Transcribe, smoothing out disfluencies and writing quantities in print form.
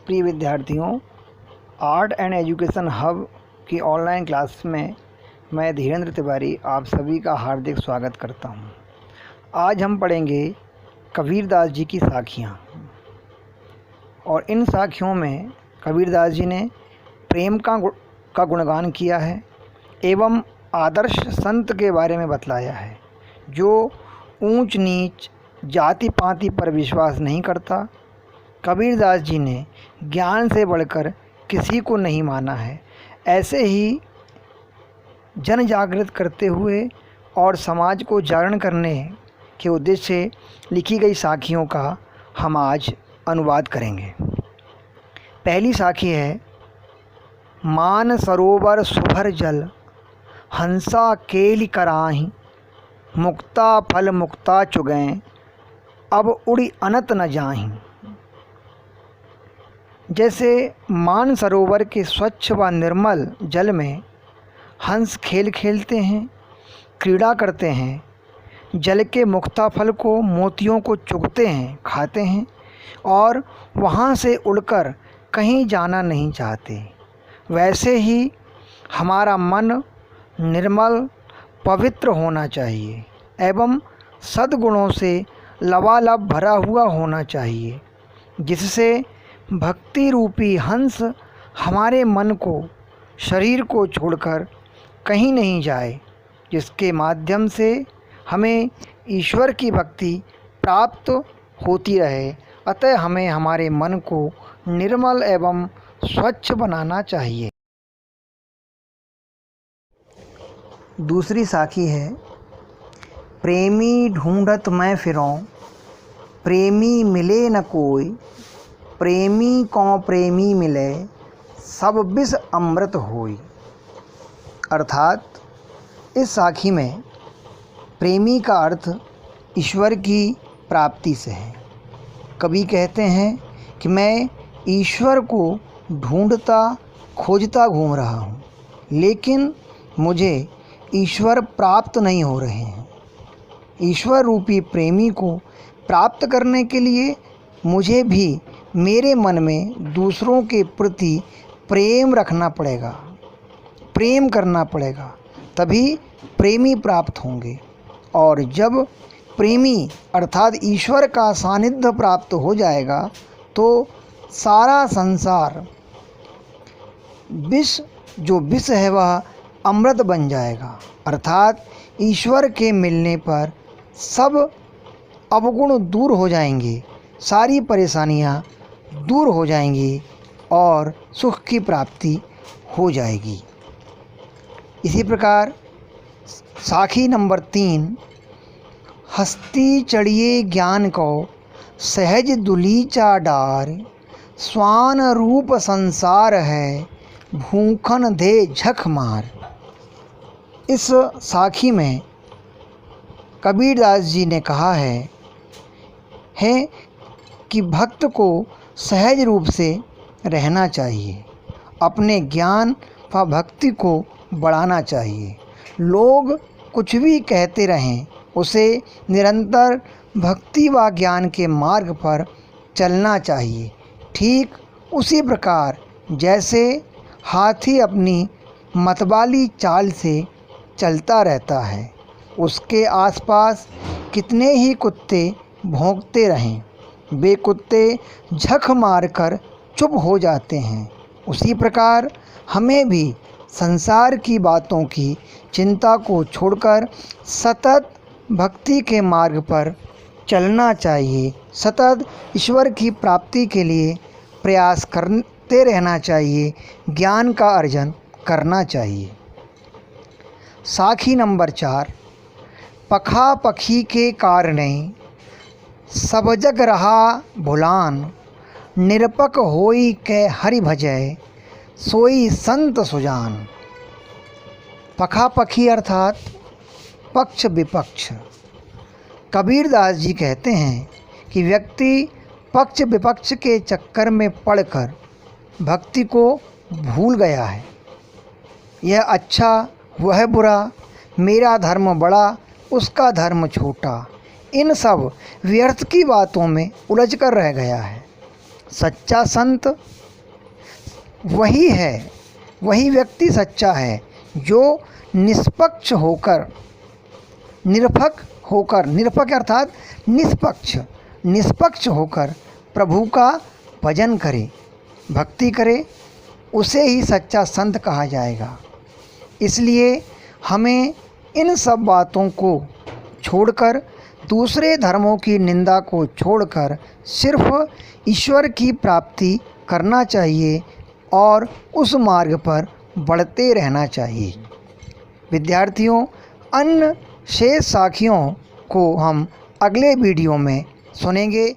प्रिय विद्यार्थियों, art and education hub की ऑनलाइन क्लास में मैं धीरेन्द्र तिवारी आप सभी का हार्दिक स्वागत करता हूं। आज हम पढ़ेंगे कबीरदास जी की साखियां और इन साखियों में कबीरदास जी ने प्रेम का गुणगान किया है एवं आदर्श संत के बारे में बतलाया है जो ऊंच नीच जाति पाति पर विश्वास नहीं करता। कबीरदास जी ने ज्ञान से बढ़कर किसी को नहीं माना है। ऐसे ही जन जागृत करते हुए और समाज को जागरण करने के उद्देश्य से लिखी गई साखियों का हम आज अनुवाद करेंगे। पहली साखी है, मान सरोवर सुभर जल हंसा केलि कराहीं, मुक्ता फल मुक्ता चुगैं अब उड़ी अनत न जाहीं। जैसे मान सरोवर के स्वच्छ व निर्मल जल में हंस खेल खेलते हैं, क्रीड़ा करते हैं, जल के मुक्ता फल को मोतियों को चुगते हैं, खाते हैं और वहाँ से उड़कर कहीं जाना नहीं चाहते, वैसे ही हमारा मन निर्मल पवित्र होना चाहिए एवं सद्गुणों से लबालब भरा हुआ होना चाहिए, जिससे भक्ति रूपी हंस हमारे मन को, शरीर को छोड़कर कहीं नहीं जाए, जिसके माध्यम से हमें ईश्वर की भक्ति प्राप्त होती रहे। अतः हमें हमारे मन को निर्मल एवं स्वच्छ बनाना चाहिए। दूसरी साखी है, प्रेमी ढूंढत मैं फिरौं, प्रेमी मिले न कोई, प्रेमी को प्रेमी मिले, सब बिस अमृत होई। अर्थात इस साखी में प्रेमी का अर्थ ईश्वर की प्राप्ति से है। कवि कहते हैं कि मैं ईश्वर को ढूंढता खोजता घूम रहा हूँ, लेकिन मुझे ईश्वर प्राप्त नहीं हो रहे हैं। ईश्वर रूपी प्रेमी को प्राप्त करने के लिए मुझे भी मेरे मन में दूसरों के प्रति प्रेम रखना पड़ेगा, प्रेम करना पड़ेगा, तभी प्रेमी प्राप्त होंगे। और जब प्रेमी अर्थात ईश्वर का सानिध्य प्राप्त हो जाएगा तो सारा संसार जो विष है वह अमृत बन जाएगा। अर्थात ईश्वर के मिलने पर सब अवगुण दूर हो जाएंगे, सारी परेशानियां दूर हो जाएंगी और सुख की प्राप्ति हो जाएगी। इसी प्रकार साखी नंबर 3, हस्ती चढ़िए ज्ञान को सहज दुलीचा डार, स्वान रूप संसार है भूखन दे झक मार। इस साखी में कबीरदास जी ने कहा है कि भक्त को सहज रूप से रहना चाहिए, अपने ज्ञान व भक्ति को बढ़ाना चाहिए। लोग कुछ भी कहते रहें, उसे निरंतर भक्ति व ज्ञान के मार्ग पर चलना चाहिए। ठीक उसी प्रकार जैसे हाथी अपनी मतवाली चाल से चलता रहता है, उसके आसपास कितने ही कुत्ते भौंकते रहें, वे कुत्ते झक मारकर चुप हो जाते हैं। उसी प्रकार हमें भी संसार की बातों की चिंता को छोड़कर सतत भक्ति के मार्ग पर चलना चाहिए, सतत ईश्वर की प्राप्ति के लिए प्रयास करते रहना चाहिए, ज्ञान का अर्जन करना चाहिए। साखी नंबर 4, पखा पखी के कारणे सब जग रहा भुलान, निरपक होई के हरि भजय सोई संत सुजान। पखा पखी अर्थात पक्ष विपक्ष। कबीरदास जी कहते हैं कि व्यक्ति पक्ष विपक्ष के चक्कर में पड़कर भक्ति को भूल गया है। यह अच्छा वह बुरा, मेरा धर्म बड़ा उसका धर्म छोटा, इन सब व्यर्थ की बातों में उलझ कर रह गया है। सच्चा संत वही है, वही व्यक्ति सच्चा है जो निष्पक्ष होकर, निरपेक्ष अर्थात निष्पक्ष होकर प्रभु का भजन करे, भक्ति करे, उसे ही सच्चा संत कहा जाएगा। इसलिए हमें इन सब बातों को छोड़कर, दूसरे धर्मों की निंदा को छोड़कर सिर्फ ईश्वर की प्राप्ति करना चाहिए और उस मार्ग पर बढ़ते रहना चाहिए। विद्यार्थियों, अन्य शेष साखियों को हम अगले वीडियो में सुनेंगे।